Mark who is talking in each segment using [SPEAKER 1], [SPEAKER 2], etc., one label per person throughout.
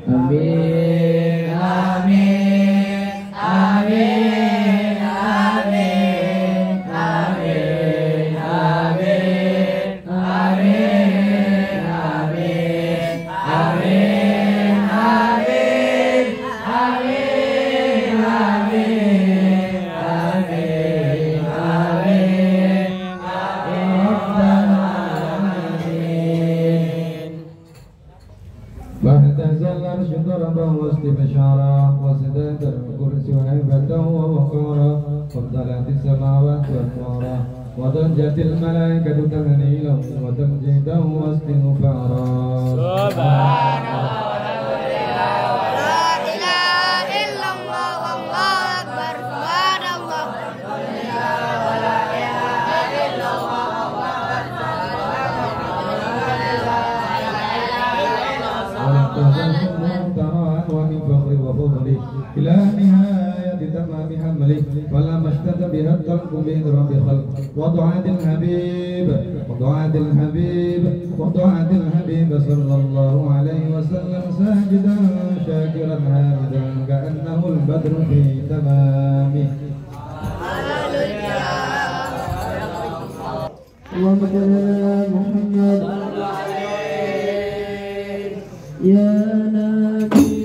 [SPEAKER 1] Amin, amin, amin, amin, amin, amin, amin, amin, amin, amin, amin, باهتزل شكر واستبشارا وسداد الكرسي وهيبته ووقارا وابتلت السماوات والنورا وضجت الملائكة تهليلا وتمجيدا واستغفارا سبحان الله ولا إله إلا الله والله أكبر سبحان الله ولا إله إلا الله ومن فخر وفضله إلى نهاية تمام حمله فلما اشتد بها الطلق بإضراب خلق وضعت الحبيب وضعت الحبيب وضعت الحبيب صلى الله عليه وسلم ساجدا شاكرا حامدا كأنه البدر في تمامه. اللهم صل على محمد يا نبي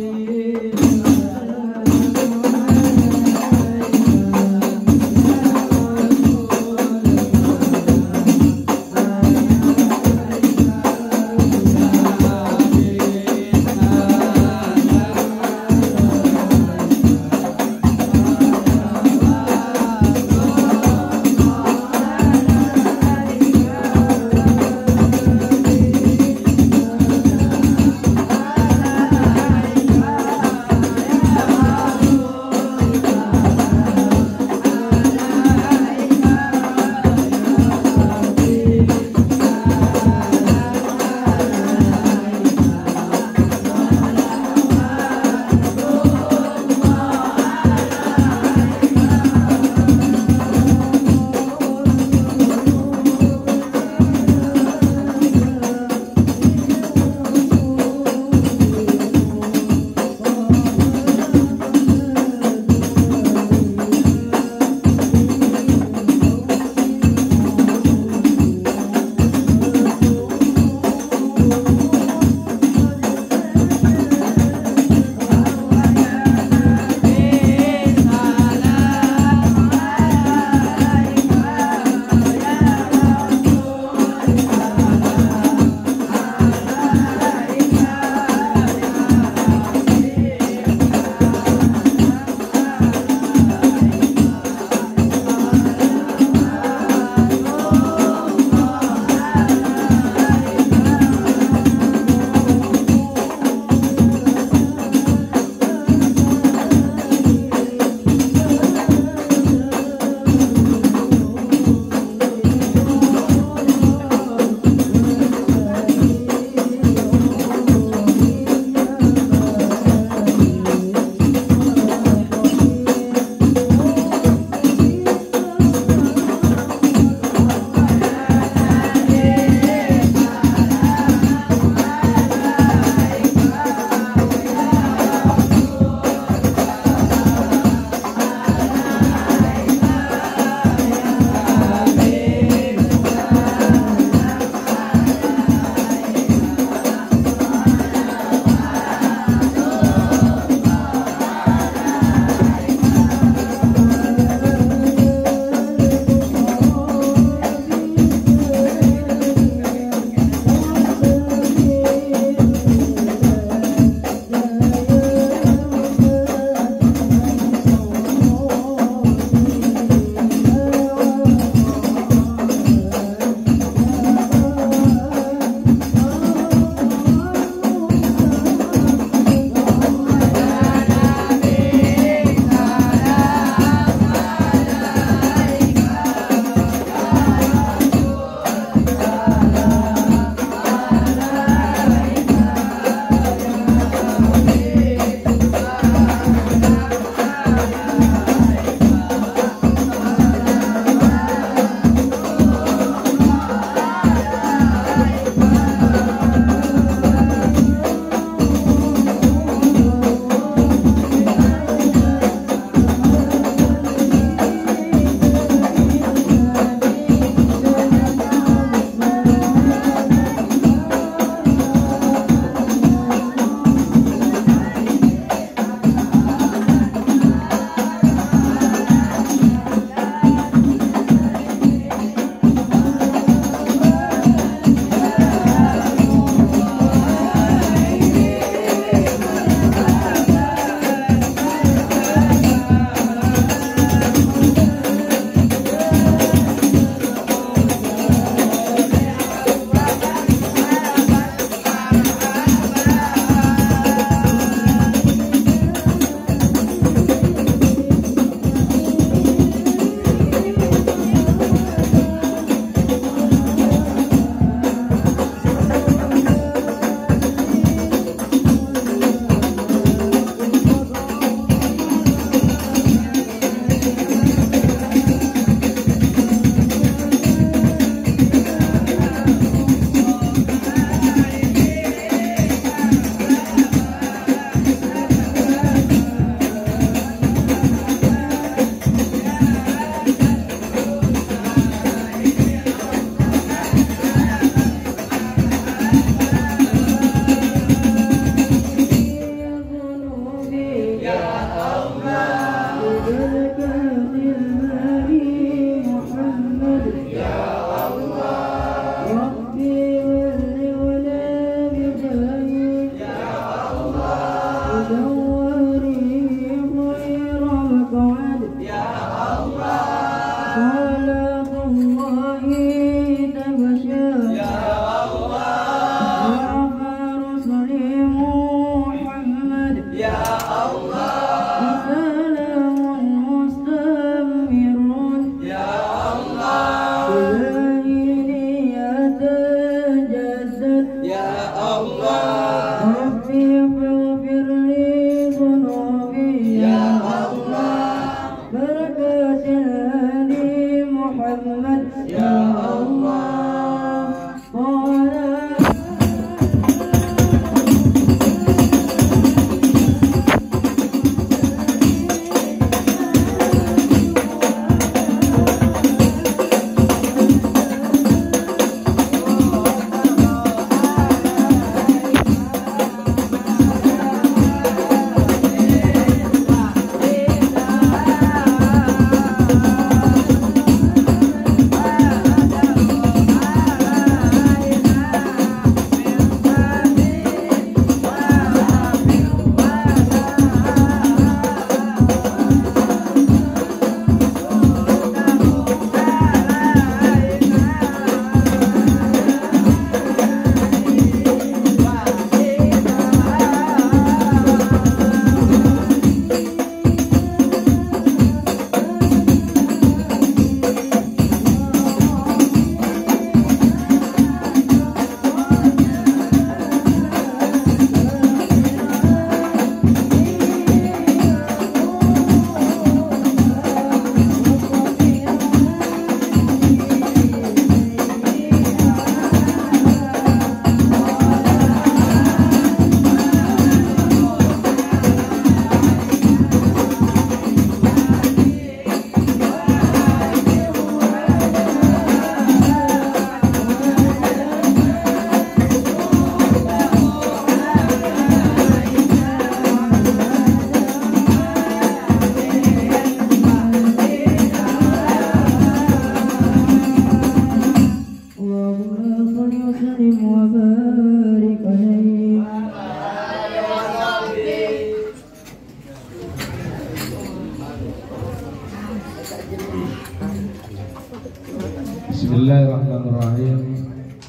[SPEAKER 1] Bismillahirrahmanirrahim.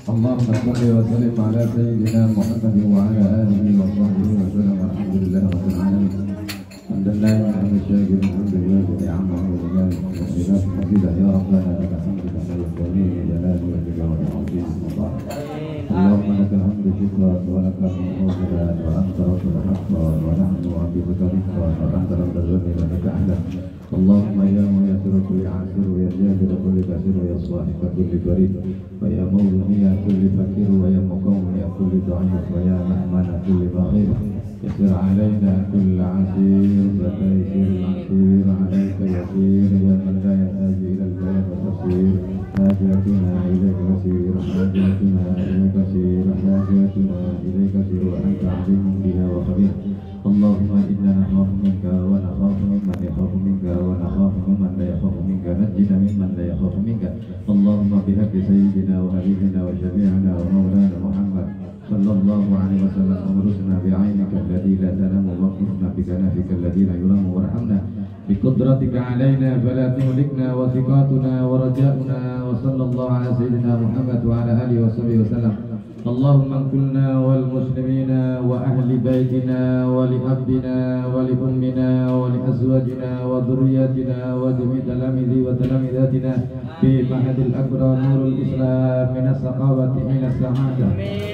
[SPEAKER 1] Allahumma shalli wa sallim ala sayyidina Muhammad wa ala alihi wa sahbihi wa sallam. Alhamdulillahi rabbil alamin. Alhamdulillah wa hamdallahi alhamdulillah wa ni'amahu wa jalalihi wa hamdihi ya rabbana lakal hamdu kama yanbaghi li jalali wajhika wa li'azimi sultanik. Allahumma lakal hamdu shukran wa lakal hamdu wa anta rabbul haqqan wa nahnu 'abduka rizqan wa anta rabbul ghani wa laka ahlan. اللهم يا ميسر كل عسير ويا جابر كل كثير ويا صاحب كل فريد ويا مولى يا كل فقير ويا مقوم يا كل ضعيف ويا مهمن كل بخير يسر علينا كل عسير فتيسير العسير عليك يسير يا من لا يحتاج الى البيان والتفسير حاجاتنا اليك كثير حاجاتنا اليك كثير حاجاتنا اليك كثير وانت عليم بها وخبير. اللهم إنا نخاف منك ونخاف ممن يخاف منك ونخاف ممن لا يخاف منك نجنا ممن لا يخاف منك. اللهم بحق سيدنا وحبيبنا وشفيعنا ومولانا محمد صلى الله عليه وسلم امرسنا بعينك الذي لا تنام واغفرنا بكنافك الذي لا يرام وارحمنا بقدرتك علينا فلا تهلكنا وثقاتنا ورجاؤنا. وصلى الله على سيدنا محمد وعلى آله وصحبه وسلم. اللهم كلنا والمسلمين وأهل بيتنا ولأبنا ولأمنا ولأزواجنا وذرياتنا وجميع تلاميذي وتلاميذاتنا في معهد الأكبر نور الإسلام من السخاوة إلى السعادة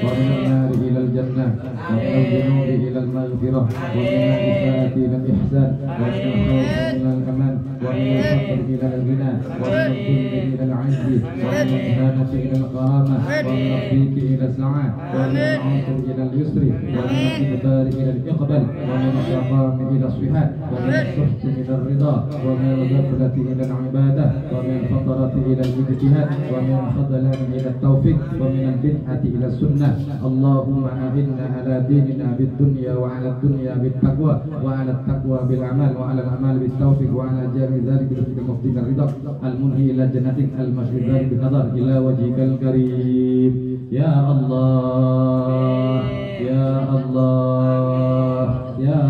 [SPEAKER 1] ومن النار إلى الجنة ومن الذنوب إلى المغفرة ومن الإساءة إلى الإحسان ومن الخوف إلى الأمان ومن الفقر إلى الغنى ومن الذل إلى العز ومن الإهانة إلى الكرامة ومن الضيق إلى السعة ومن العسر إلى اليسر ومن الإدبار إلى الإقبال ومن السقام إلى الصحة ومن السخط إلى الرضا ومن الغفلة إلى العبادة ومن الفطرة إلى الاجتهاد ومن الخذلان إلى التوفيق ومن البدعة إلى السنة. اللهم أعنا على ديننا بالدنيا وعلى الدنيا بالتقوى وعلى التقوى بالأعمال وعلى الأعمال بالتوفيق وعلى جميع ذلك بمقتضى الرضا المنهي إلى جنتك المشرق ذلك بالنظر إلى وجهك الكريم. يا الله يا الله يا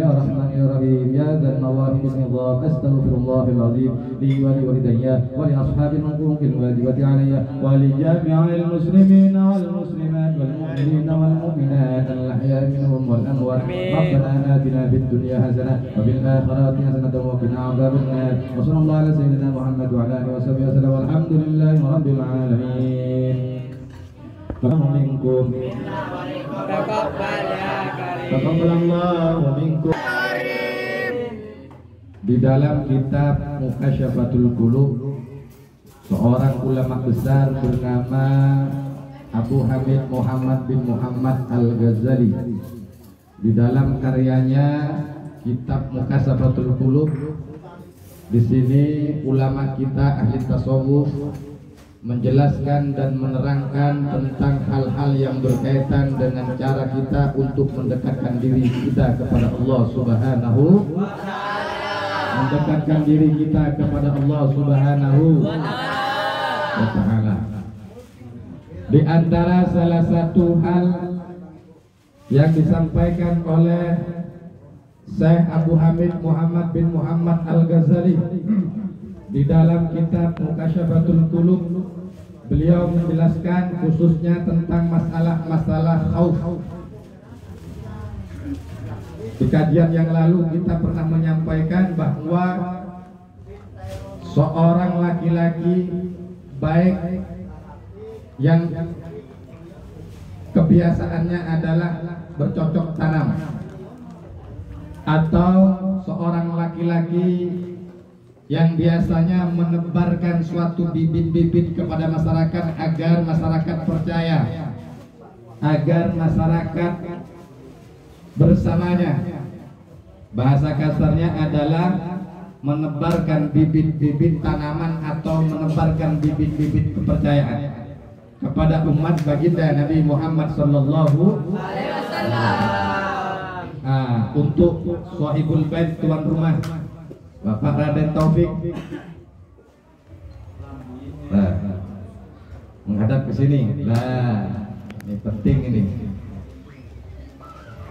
[SPEAKER 1] يا رحمن يا رحيم يا ذا المواهب النظام أستغفر الله العظيم لي ولوالدي ولأصحاب الحقوق الواجبة علي ولجميع المسلمين والمسلمات والمؤمنين والمؤمنات الأحياء منهم والأموات ربنا آتنا في الدنيا حسنة وفي الآخرة حسنة وقنا عذاب النار وصلى الله على سيدنا محمد وعلى آله وصحبه وسلم والحمد لله رب العالمين. Minkum Taqabbalallahu minkum. Di dalam kitab Mukasyafatul Qulub, seorang ulama besar bernama Abu Hamid Muhammad bin Muhammad Al-Ghazali, di dalam karyanya kitab Mukasyafatul Qulub, di sini ulama kita ahli tasawuf menjelaskan dan menerangkan tentang hal-hal yang berkaitan dengan cara kita untuk mendekatkan diri kita kepada Allah Subhanahu wa ta'ala. Mendekatkan diri kita kepada Allah Subhanahu wa ta'ala. Di antara salah satu hal yang disampaikan oleh Syekh Abu Hamid Muhammad bin Muhammad Al-Ghazali di dalam kitab Mukasyafatul Qulub, beliau menjelaskan khususnya tentang masalah khauf. Di kajian yang lalu kita pernah menyampaikan bahwa seorang laki-laki baik yang kebiasaannya adalah bercocok tanam, atau seorang laki-laki yang biasanya menebarkan suatu bibit-bibit kepada masyarakat agar masyarakat percaya, agar masyarakat bersamanya. Bahasa kasarnya adalah menebarkan bibit-bibit tanaman atau menebarkan bibit-bibit kepercayaan kepada umat baginda Nabi Muhammad sallallahu alaihi wasallam. Untuk sahibul bait, tuan rumah Bapak Raden Taufik, menghadap ke sini. Ini penting ini.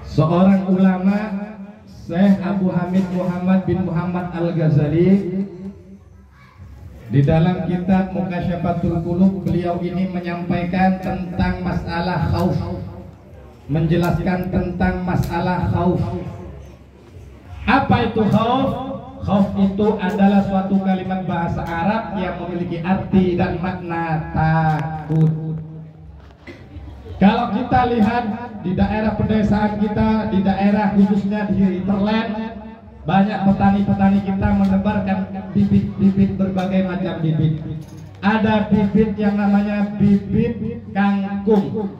[SPEAKER 1] Seorang ulama, Syekh Abu Hamid Muhammad bin Muhammad Al-Ghazali, di dalam kitab Mukasyafatul Qulub, beliau ini menyampaikan tentang masalah khauf, menjelaskan tentang masalah khauf. Apa itu khauf? Khauf itu adalah suatu kalimat bahasa Arab yang memiliki arti dan makna takut. Kalau kita lihat di daerah pedesaan kita, di daerah khususnya di Hinterland, banyak petani-petani kita menebarkan bibit-bibit, berbagai macam bibit. Ada bibit yang namanya bibit kangkung,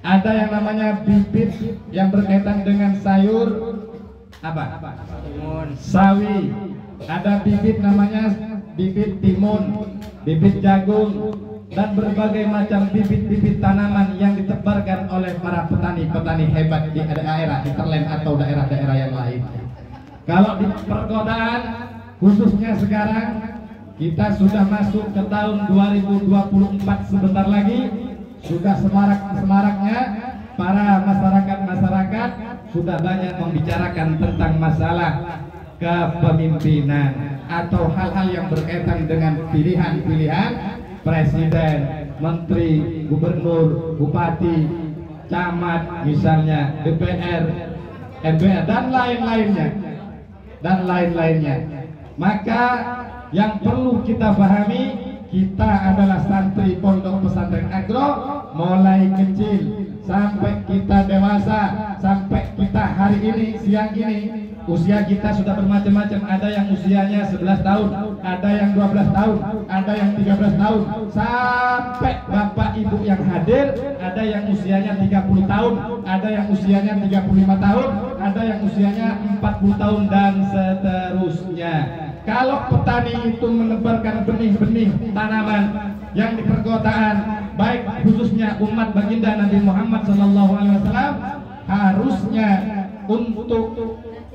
[SPEAKER 1] ada yang namanya bibit yang berkaitan dengan sayur apa? Sawi. Ada bibit namanya bibit timun, bibit jagung, dan berbagai macam bibit-bibit tanaman yang ditebarkan oleh para petani-petani hebat di daerah Hinterland atau daerah-daerah yang lain. Kalau di perkodaan, khususnya sekarang kita sudah masuk ke tahun 2024, sebentar lagi sudah semarak-semaraknya para masyarakat sudah banyak membicarakan tentang masalah kepemimpinan atau hal-hal yang berkaitan dengan pilihan-pilihan presiden, menteri, gubernur, bupati, camat, misalnya DPR, MPR, dan lain-lainnya. Maka yang perlu kita pahami, kita adalah santri pondok pesantren Agro, mulai kecil sampai kita dewasa, sampai kita hari ini, siang ini, usia kita sudah bermacam-macam. Ada yang usianya 11 tahun, ada yang 12 tahun, ada yang 13 tahun, sampai bapak ibu yang hadir, ada yang usianya 30 tahun, ada yang usianya 35 tahun, ada yang usianya 40 tahun, dan seterusnya. Kalau petani itu menebarkan benih-benih tanaman yang di perkotaan, baik khususnya umat baginda Nabi Muhammad SAW, harusnya untuk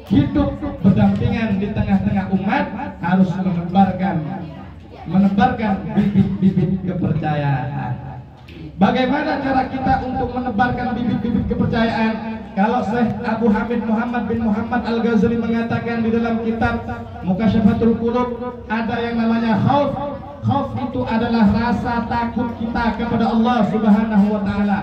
[SPEAKER 1] hidup berdampingan di tengah-tengah umat harus menebarkan bibit-bibit kepercayaan. Bagaimana cara kita untuk menebarkan bibit-bibit kepercayaan? Kalau Syekh Abu Hamid Muhammad bin Muhammad Al-Ghazali mengatakan di dalam kitab Mukasyafatul Qulub, ada yang namanya khauf. Khauf itu adalah rasa takut kita kepada Allah Subhanahu wa taala.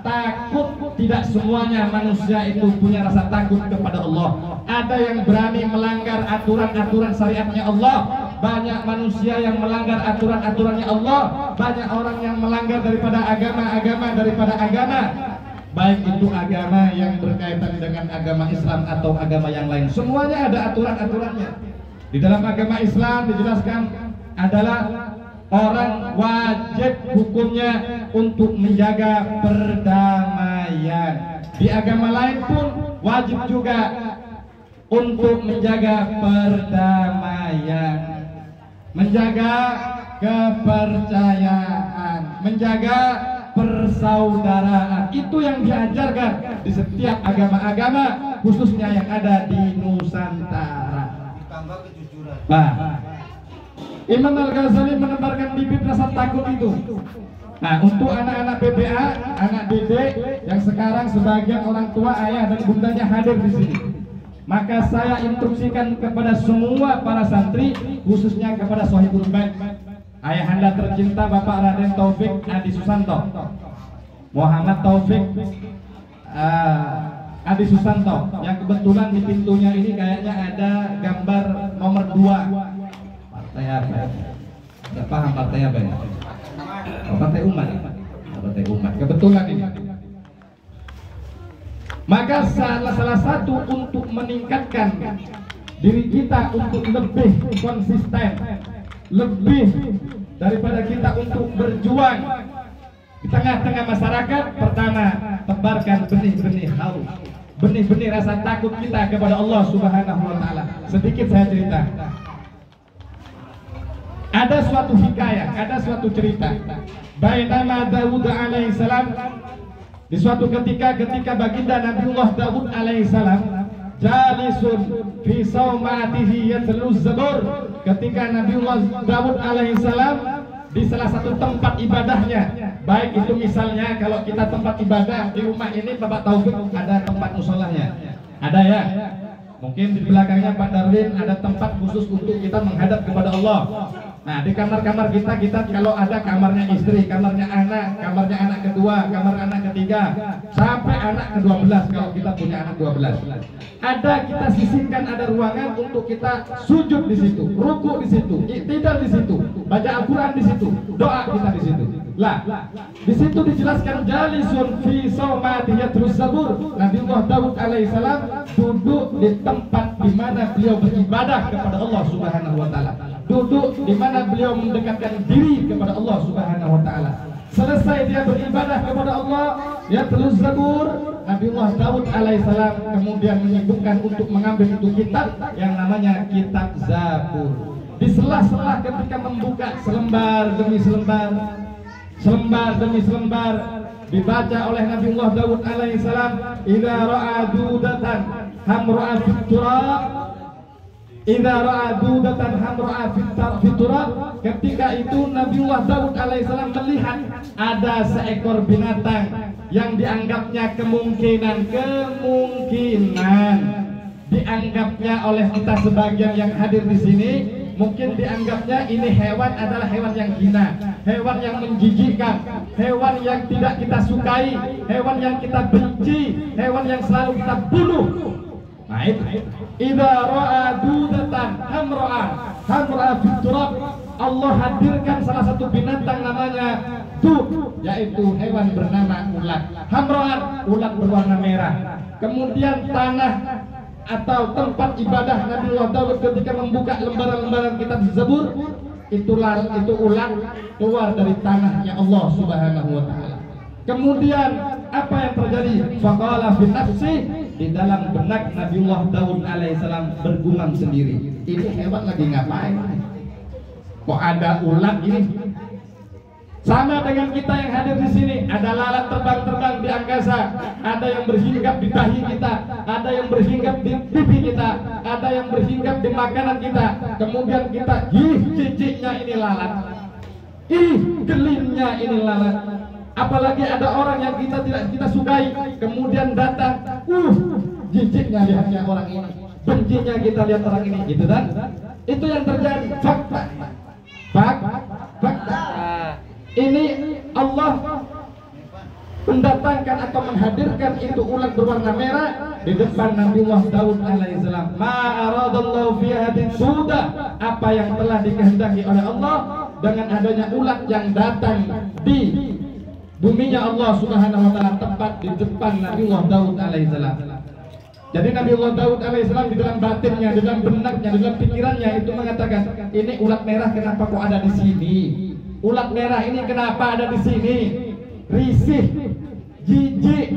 [SPEAKER 1] Takut, tidak semuanya manusia itu punya rasa takut kepada Allah. Ada yang berani melanggar aturan-aturan syariatnya Allah. Banyak manusia yang melanggar aturan-aturannya Allah. Banyak orang yang melanggar daripada agama, baik itu agama yang berkaitan dengan agama Islam atau agama yang lain. Semuanya ada aturan-aturannya. Di dalam agama Islam dijelaskan adalah orang wajib hukumnya untuk menjaga perdamaian. Di agama lain pun wajib juga untuk menjaga perdamaian, menjaga kepercayaan, menjaga persaudaraan. Itu yang diajarkan di setiap agama-agama, khususnya yang ada di Nusantara.
[SPEAKER 2] Ditambah kejujuran.
[SPEAKER 1] Nah, Imam Al-Ghazali menebarkan bibit rasa takut itu. Nah, untuk anak-anak PPA, anak didik yang sekarang sebagian orang tua, ayah dan bundanya hadir di sini, maka saya instruksikan kepada semua para santri, khususnya kepada Sohibul Bait, ayahanda tercinta Bapak Raden Taufik Adi Susanto, Muhammad Taufik Adi Susanto, yang kebetulan di pintunya ini kayaknya ada gambar nomor 2. Partai apa? Tidak paham partai apa ya? Oh, Partai Umat. Partai Umat. Kebetulan ini. Maka salah satu untuk meningkatkan diri kita untuk lebih konsisten, lebih daripada kita untuk berjuang di tengah-tengah masyarakat, pertama tebarkan benih-benih khauf, benih-benih rasa takut kita kepada Allah Subhanahu wa taala. Sedikit saya cerita. Ada suatu hikayah, ada suatu cerita. Bainama Daud alaihissalam, di suatu ketika baginda Nabiullah Daud alaihissalam jalisun fi saumatihi yatluz zabur, ketika Nabiullah Daud alaihissalam di salah satu tempat ibadahnya, baik itu misalnya kalau kita tempat ibadah di rumah ini Bapak Taufik ada tempat musolahnya, ada ya. Mungkin di belakangnya Pak Darwin ada tempat khusus untuk kita menghadap kepada Allah. Nah, di kamar-kamar kita kalau ada kamarnya istri, kamarnya anak kedua, kamar anak ketiga, sampai anak ke-12 kalau kita punya anak 12. Ada kita sisihkan, ada ruangan untuk kita sujud di situ, ruku di situ, iktidal di situ, baca Al-Qur'an di situ, doa kita di situ. Lah, di situ dijelaskan jalisun fi saumatiyyatus zabur. Nabiullah Daud alaihissalam duduk di tempat di mana beliau beribadah kepada Allah Subhanahu wa taala. Duduk di mana beliau mendekatkan diri kepada Allah Subhanahu wa taala. Selesai dia beribadah kepada Allah, dia terus zabur. Nabiullah Daud alaihissalam kemudian menyibukkan untuk mengambil itu kitab yang namanya kitab Zabur. Di sela-sela ketika membuka selembar demi selembar, selembar demi selembar dibaca oleh Nabiullah Daud alaihissalam, idza ra'a dudatan hamra'a fit turab, idza ra'a dudatan hamra'a fit turab. Ketika itu Nabiullah Daud alaihissalam melihat ada seekor binatang yang dianggapnya kemungkinan dianggapnya oleh kita sebagian yang hadir di sini, mungkin dianggapnya ini hewan adalah hewan yang hina, hewan yang menjijikkan, hewan yang tidak kita sukai, hewan yang kita benci, hewan yang selalu kita bunuh. Nah itu, idza ra'a dudatan hamra'a fit turab, Allah hadirkan salah satu binatang namanya dud, yaitu hewan bernama ulat. Hamra'an, ulat berwarna merah. Kemudian tanah atau tempat ibadah Nabiullah Daud ketika membuka lembaran-lembaran kitab Zabur, itu ulat keluar dari tanahnya Allah Subhanahu wa taala. Kemudian apa yang terjadi? Faqala fi nafsi, di dalam benak Nabiullah Daud alaihissalam bergumam sendiri, ini hewan lagi ngapain? Kok ada ulat ini? Sama dengan kita yang hadir di sini, ada lalat terbang-terbang di angkasa, ada yang berhinggap di dahi kita, ada yang berhinggap di pipi kita, ada yang berhinggap di makanan kita. Kemudian kita, ih jijiknya ini lalat, ih gelimnya ini lalat.
[SPEAKER 2] Apalagi ada orang yang kita sukai, kemudian datang, jijiknya lihatnya orang ini, bencinya kita lihat orang ini, gitu kan? Itu yang terjadi. Fakta. Ini Allah mendatangkan atau menghadirkan itu ulat berwarna merah di depan Nabiullah Daud alaihissalam. Ma'aradallahu fi hadin suda, apa yang telah dikehendaki oleh Allah dengan adanya ulat yang datang di buminya Allah Subhanahu wa taala tepat di depan Nabiullah Daud alaihissalam. Jadi Nabiullah Daud alaihissalam di dalam batinnya, di dalam benaknya, di dalam pikirannya itu mengatakan, ini ulat merah kenapa kok ada di sini? Ulat merah ini kenapa ada di sini? Risih, jijik.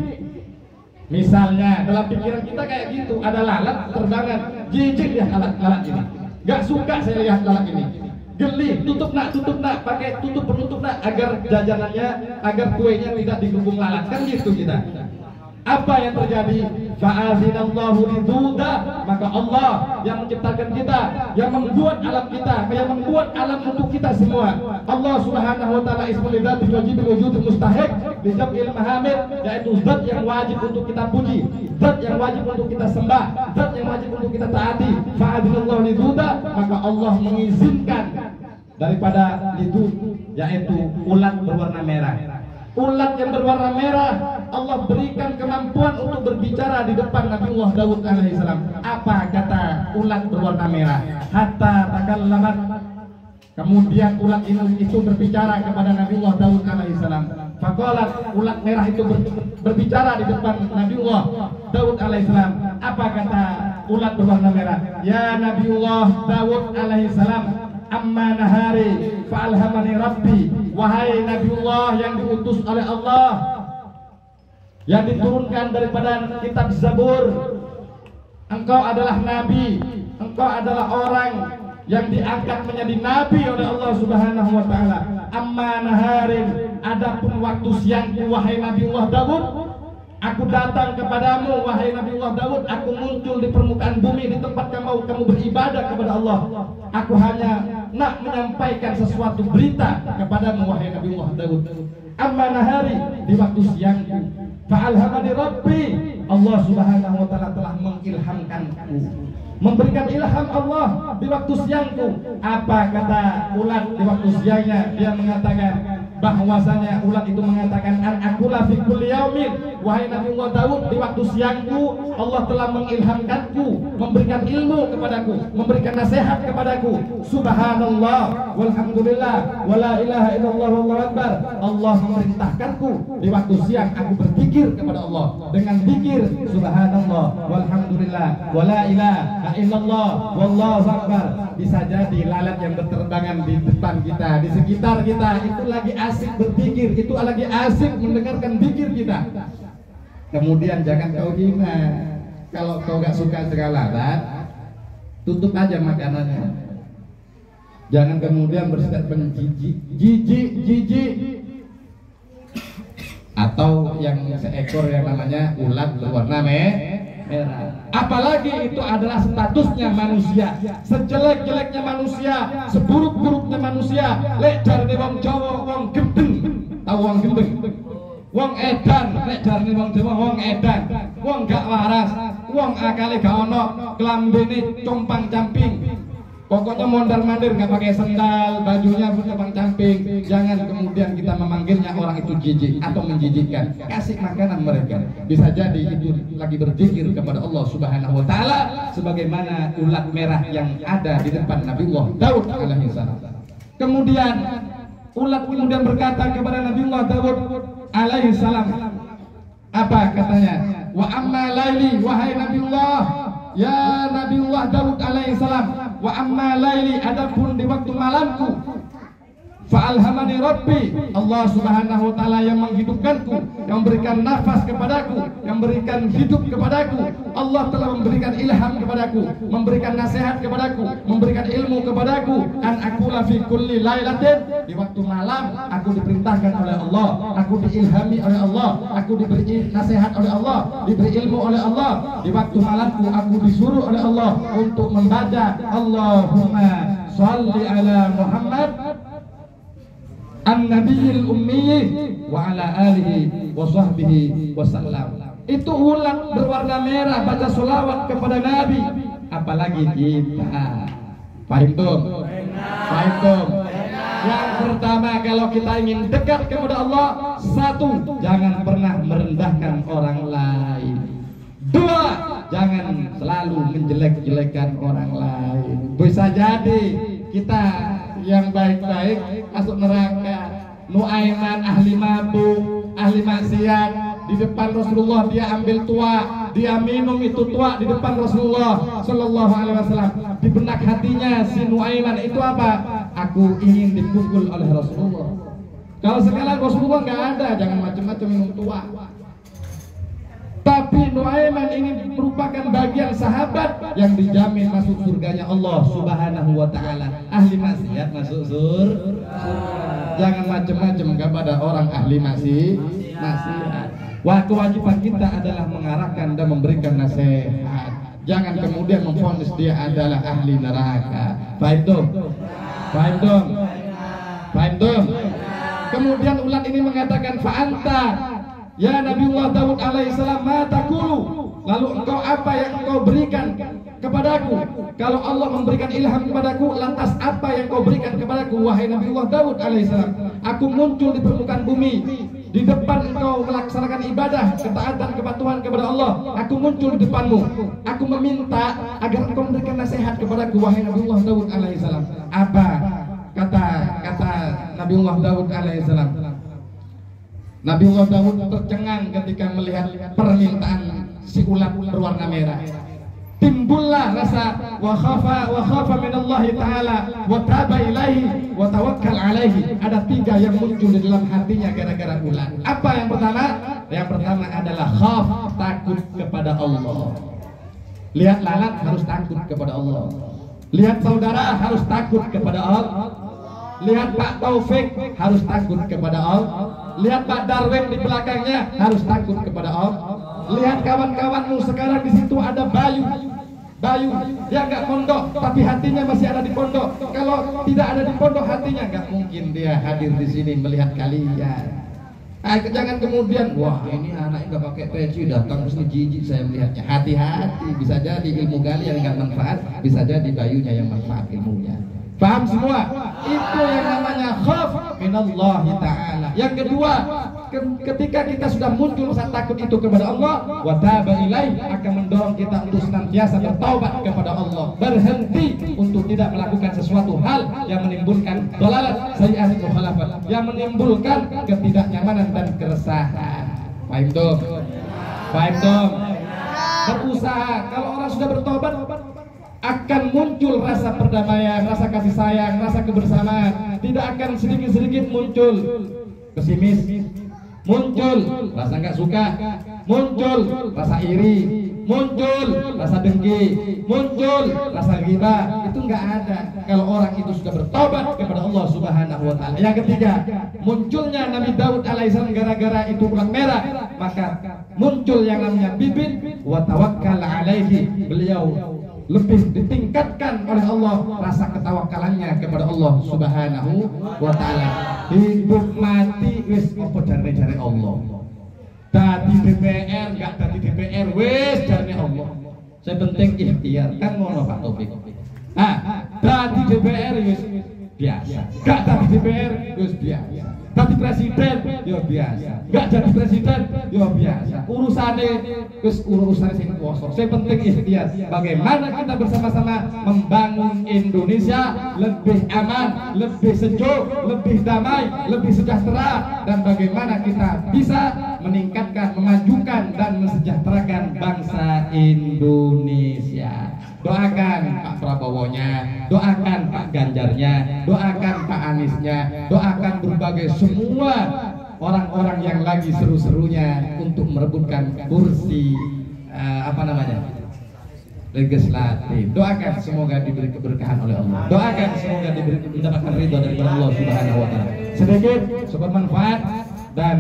[SPEAKER 2] Misalnya dalam pikiran kita kayak gitu, ada lalat terbangan, jijik ya lalat ini. Gak suka saya lihat lalat ini. Geli, tutup nak, pakai tutup penutup nak, agar jajanannya, agar kuenya tidak digubung lalat, kan gitu kita. Apa yang terjadi? Fa'azinallahu liduda, maka Allah yang menciptakan kita, yang membuat alam kita, yang membuat alam untuk kita semua. Allah Subhanahu wa taala ismul lidzat wajib wujud mustahiq bi jam'il mahamid, yaitu zat yang wajib untuk kita puji, zat yang wajib untuk kita sembah, zat yang wajib untuk kita taati. Fa'azinallahu liduda, maka Allah mengizinkan daripada lidud, yaitu ulat berwarna merah. Ulat yang berwarna merah Allah berikan kemampuan untuk berbicara di depan Nabiullah Daud alaihissalam. Apa kata ulat berwarna merah? Hatta takallamat. Kemudian ulat itu berbicara kepada Nabiullah Daud alaihissalam. Faqalat, ulat merah itu berbicara di depan Nabiullah Daud alaihissalam. Apa kata ulat berwarna merah? Ya Nabiullah Daud alaihissalam, amma nahari fa'alhamani rabbi, wahai Nabiullah yang diutus oleh Allah, yang diturunkan daripada kitab Zabur, engkau adalah nabi, engkau adalah orang yang diangkat menjadi nabi oleh Allah Subhanahu wa taala. Amma naharin, adapun waktu siangku wahai Nabiullah Daud, aku datang kepadamu wahai Nabiullah Daud, aku muncul di permukaan bumi di tempat kamu beribadah kepada Allah. Aku hanya nak menyampaikan sesuatu berita kepadamu wahai Nabiullah Daud. Amma nahari, di waktu siangku, fa'alhamani rabbi, Allah Subhanahu wa taala telah mengilhamkanku, memberikan ilham Allah di waktu siangku. Apa kata ulat di waktu siangnya? Dia mengatakan bahwasanya ulat itu mengatakan an aqula fi kulli yaumin, wahai Nabiullah Daud, di waktu siangku Allah telah mengilhamkanku, memberikan ilmu kepadaku, memberikan nasihat kepadaku. Subhanallah walhamdulillah wala ilaha illallah wallahu akbar. Allah memerintahkanku di waktu siang aku berzikir kepada Allah dengan zikir subhanallah walhamdulillah wala ilaha illallah wallahu akbar. Bisa jadi lalat yang berterbangan di depan kita, di sekitar kita itu lagi asik berzikir, itu lagi asik mendengarkan zikir kita. Kemudian jangan kau hina. Kalau kau gak suka dengan lalat, tutup aja makanannya. Jangan kemudian bersikap jijik. Atau yang seekor yang namanya ulat berwarna merah. Apalagi itu adalah statusnya manusia, sejelek-jeleknya manusia, seburuk-buruknya manusia. Lek jarane wong Jawa wong gendeng, tahu wong gendeng, wong edan. Lek jarane wong Jawa wong edan, wong gak waras, wong akale gak ono, klambene compang-camping. Pokoknya mondar-mandir, nggak pakai sendal, bajunya compang camping. Jangan kemudian kita memanggilnya orang itu jijik atau menjijikkan. Kasih makanan mereka. Bisa jadi itu lagi berzikir kepada Allah Subhanahu wa taala, sebagaimana ulat merah yang ada di depan Nabiullah Daud alaihissalam. Kemudian ulat kemudian berkata kepada Nabiullah Daud alaihissalam, apa katanya? Wa amma laili, wahai Nabiullah, ya Nabiullah Daud alaihissalam, wa amma laili, adapun di waktu malamku, fa'alhamani rabbi, Allah Subhanahu wa taala yang menghidupkanku, yang memberikan nafas kepadaku, yang memberikan hidup kepadaku. Allah telah memberikan ilham kepadaku, memberikan nasihat kepadaku, memberikan ilmu kepadaku. An aqula fi kulli lailatin, di waktu malam aku diperintahkan oleh Allah, aku diilhami oleh Allah, aku diberi nasihat oleh Allah, diberi ilmu oleh Allah. Di waktu malamku aku disuruh oleh Allah untuk membaca Allahumma shalli ala Muhammad. an-nabiyil ummi wa ala alihi wa sahbihi wasallam. Itu ulat berwarna merah baca sholawat kepada Nabi, apalagi kita. Paham tuh? Paham tuh? Yang pertama, kalau kita ingin dekat kepada Allah, satu, jangan pernah merendahkan orang lain. Dua, jangan selalu menjelek-jelekan orang lain. Bisa jadi kita yang baik-baik masuk neraka. Nuaiman ahli mabuk, ahli maksiat, di depan Rasulullah dia ambil tua, dia minum itu tua di depan Rasulullah Sallallahu Alaihi Wasallam. Di benak hatinya si Nuaiman itu apa? Aku ingin dipukul oleh Rasulullah. Kalau sekarang Rasulullah nggak ada, jangan macam-macam minum tua. Tapi Nuaiman ini merupakan bagian sahabat yang dijamin masuk surganya Allah Subhanahu wa Ta'ala. Ahli maksiat masuk surga. Jangan macam-macam kepada orang ahli maksiat. Wah, kewajiban kita adalah mengarahkan dan memberikan nasihat. Jangan kemudian memvonis dia adalah ahli neraka. Baik dong. Baik dong. Baik dong. Kemudian ulat ini mengatakan fa'anta ya Nabiullah Daud alaihissalam ma taqulu. Lalu engkau apa yang engkau berikan kepadaku? Kalau Allah memberikan ilham kepadaku, lantas apa yang kau berikan kepadaku wahai Nabiullah Daud alaihissalam? Aku muncul di permukaan bumi, di depan engkau melaksanakan ibadah, ketaatan, kepatuhan kepada Allah. Aku muncul di depanmu. Aku meminta agar engkau memberikan nasihat kepadaku wahai Nabiullah Daud alaihissalam. Apa kata Nabiullah Daud alaihissalam? Nabiullah Daud tercengang ketika melihat permintaan si ulat berwarna merah. Timbullah rasa wa khafa minallahi ta'ala wa taba ilaihi wa tawakkal alaihi. Ada tiga yang muncul di dalam hatinya gara-gara ulat. Apa yang pertama? Yang pertama adalah khaf, takut kepada Allah. Lihat lalat harus takut kepada Allah. Lihat saudara harus takut kepada Allah. Lihat Pak Taufik harus takut kepada Allah. Lihat Pak Darwin di belakangnya harus takut kepada Allah. Lihat kawan-kawanmu sekarang di situ ada Bayu, dia nggak pondok tapi hatinya masih ada di pondok. Kalau tidak ada di pondok hatinya nggak mungkin dia hadir di sini melihat kalian. Jangan kemudian wah ini anaknya nggak pakai peci datang kesini jijik saya melihatnya. Hati-hati, bisa jadi ilmu kalian nggak manfaat, bisa jadi Bayunya yang manfaat ilmunya. Paham semua? Itu yang namanya khauf minallahi ta'ala. Yang kedua, ketika kita sudah muncul rasa takut itu kepada Allah, wa taba ilaih, akan mendorong kita untuk senantiasa bertaubat kepada Allah, berhenti untuk tidak melakukan sesuatu hal yang menimbulkan dalalah, sayyi'at, mukhalafat, yang menimbulkan ketidaknyamanan dan keresahan. Paham dong? Paham dong? Berusaha. Kalau orang sudah bertobat, akan muncul rasa perdamaian, rasa kasih sayang, rasa kebersamaan. Tidak akan sedikit-sedikit muncul pesimis, muncul rasa nggak suka, muncul rasa iri, muncul rasa dengki, muncul rasa ghibah. Itu nggak ada kalau orang itu sudah bertobat kepada Allah Subhanahu wa Ta'ala. Yang ketiga, munculnya Nabi Daud alaihissalam gara-gara itu ulat merah, maka muncul yang namanya bibit wa tawakkal alaihi. Beliau lebih ditingkatkan oleh Allah rasa ketawakalannya kepada Allah Subhanahu wa Ta'ala. Hidup mati wis apa jare Allah. Dadi DPR enggak dadi DPR wis jare Allah. Saya penting ikhtiar kan ngono Pak Taufik. Dadi DPR wis biasa. Enggak dadi DPR wis biasa. Dadi presiden ya biasa. Enggak jadi presiden ya biasa. Urusane wis urusan sing kuwasa. Saya penting ikhtiar. Bagaimana kita bersama-sama membangun Indonesia lebih aman, lebih sejuk, lebih damai, lebih sejahtera, dan bagaimana kita bisa meningkatkan, memajukan dan mensejahterakan bangsa Indonesia. Doakan Pak Prabowo-nya, doakan Pak Ganjarnya, doakan Pak Aniesnya, doakan berbagai semua orang-orang yang lagi seru-serunya untuk merebutkan kursi legislatif. Doakan semoga diberi keberkahan oleh Allah. Doakan semoga mendapatkan ridho dari Allah Subhanahu wa Ta'ala. Sedikit bermanfaat dan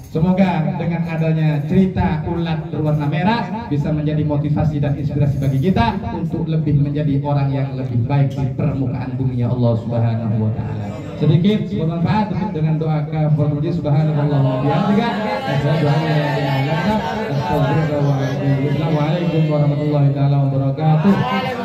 [SPEAKER 2] semoga dengan adanya cerita ulat berwarna merah bisa menjadi motivasi dan inspirasi bagi kita untuk lebih menjadi orang yang lebih baik di permukaan bumi Allah Subhanahu wa Ta'ala. sedikit bermanfaat dengan doa kafaratul majlis. Subhanallah wa bihamdihi asyhadu an la ilaha illa anta astaghfiruka wa atubu ilaik. Waalaikumsalam warahmatullahi wabarakatuh.